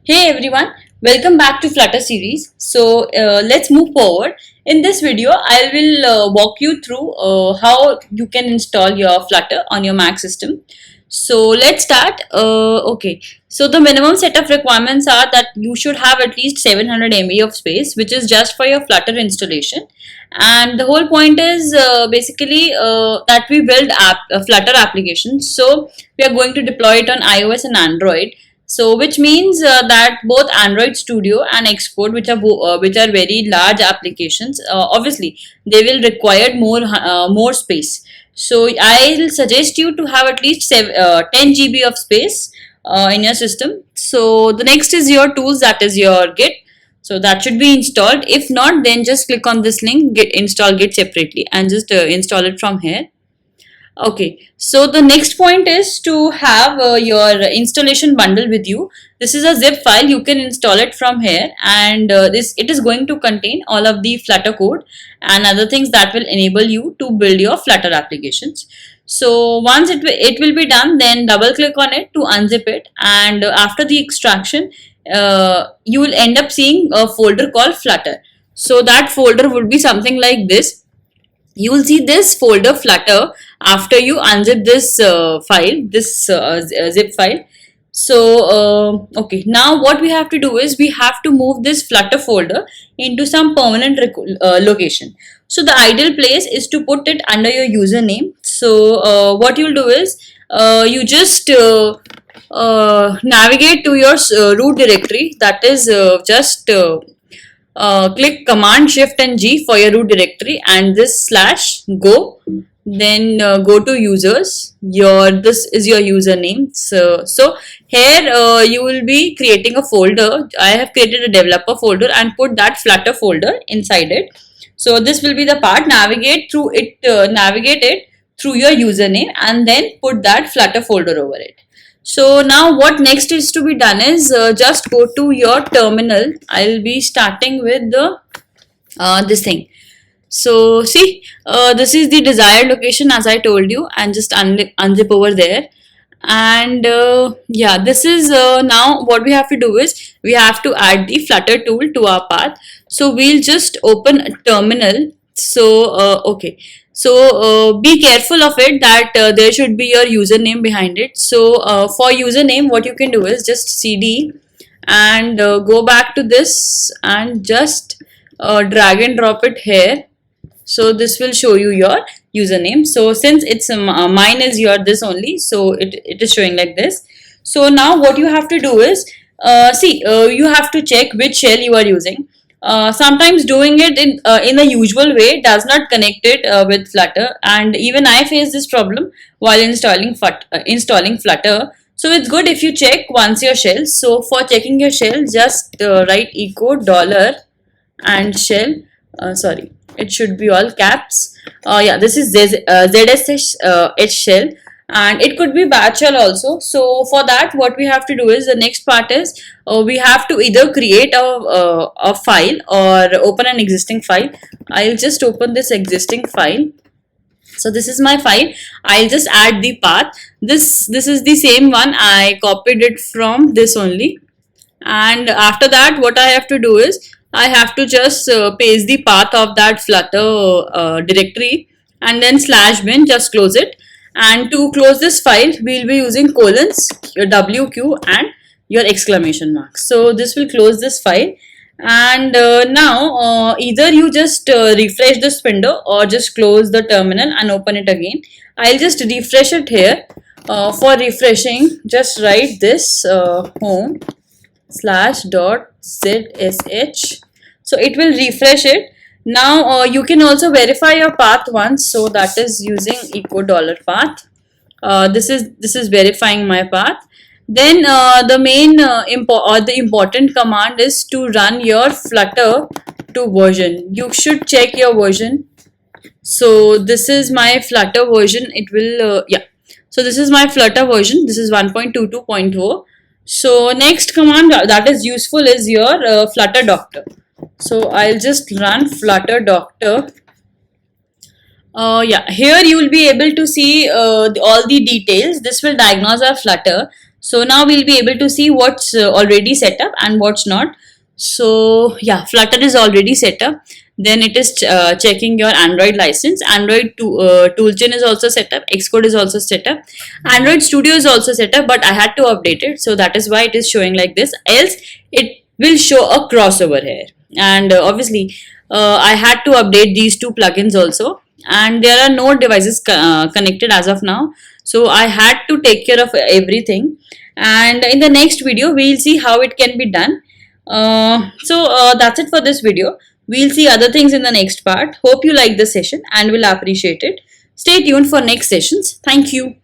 Hey everyone, welcome back to Flutter series. Let's move forward. In this video, I will walk you through how you can install your Flutter on your Mac system. So let's start. So the minimum set of requirements are that you should have at least 700 MB of space, which is just for your Flutter installation. And the whole point is that we build Flutter applications. So we are going to deploy it on iOS and Android. So, which means that both Android Studio and Xcode, which are very large applications, obviously they will require more space. So, I'll suggest you to have at least 10 GB of space in your system. So, the next is your tools, that is your Git. So that should be installed. If not, then just click on this link, install Git separately, and just install it from here. Okay, so the next point is to have your installation bundle with you. This is a zip file. You can install it from here, and it is going to contain all of the Flutter code and other things that will enable you to build your Flutter applications. So once it will be done, then double click on it to unzip it, and after the extraction, you will end up seeing a folder called Flutter. So that folder would be something like this. You will see this folder Flutter after you unzip this zip file. So okay, now what we have to do is we have to move this Flutter folder into some permanent location. So the ideal place is to put it under your username. So what you'll do is you just navigate to your root directory, that is click Command Shift and G for your root directory and this /go. Then go to users. This is your username. So here you will be creating a folder. I have created a developer folder and put that Flutter folder inside it. So this will be the part. Navigate it through your username and then put that Flutter folder over it. So now what next is to be done is just go to your terminal. I'll be starting with this thing. So see, this is the desired location as I told you, and just unzip over there. And yeah, this is now what we have to do is we have to add the Flutter tool to our path. So we'll just open a terminal. So okay. So be careful of it that there should be your username behind it. So for username, what you can do is just cd and go back to this and just drag and drop it here. So this will show you your username. So since it's mine is this only, so it is showing like this. So now what you have to do is you have to check which shell you are using. Sometimes doing it in the usual way does not connect it with Flutter, and even I face this problem while installing Flutter. So it's good if you check once your shell. So for checking your shell, just write echo dollar and shell. Sorry, it should be all caps. Yeah, this is ZSH shell, and it could be batch shell also. So for that, what we have to do is the next part is we have to either create a file or open an existing file. I'll just open this existing file. So this is my file. I'll just add the path. This is the same one. I copied it from this only. And after that, what I have to do is I have to just paste the path of that Flutter directory and then /bin, just close it. And to close this file, we'll be using colons, your WQ and your exclamation mark. So this will close this file. And now either you just refresh this window or just close the terminal and open it again. I'll just refresh it here. For refreshing, just write this home /.zsh. So it will refresh it. Now you can also verify your path once. So that is using echo dollar path. This is verifying my path. Then the main the important command is to run your Flutter to version. You should check your version. So this is my Flutter version. It will yeah. So this is my Flutter version. This is 1.22.0. So next command that is useful is your Flutter Doctor. So I'll just run Flutter Doctor. Yeah, here you will be able to see all the details. This will diagnose our Flutter. So now we'll be able to see what's already set up and what's not. So yeah, Flutter is already set up. Then it is checking your Android license. Android toolchain is also set up. Xcode is also set up. Android Studio is also set up, but I had to update it, so that is why it is showing like this. Else it will show a crossover here. And obviously, I had to update these two plugins also, and there are no devices connected as of now. So I had to take care of everything, and in the next video we'll see how it can be done. That's it for this video. We'll see other things in the next part. Hope you like the session and will appreciate it. Stay tuned for next sessions. Thank you.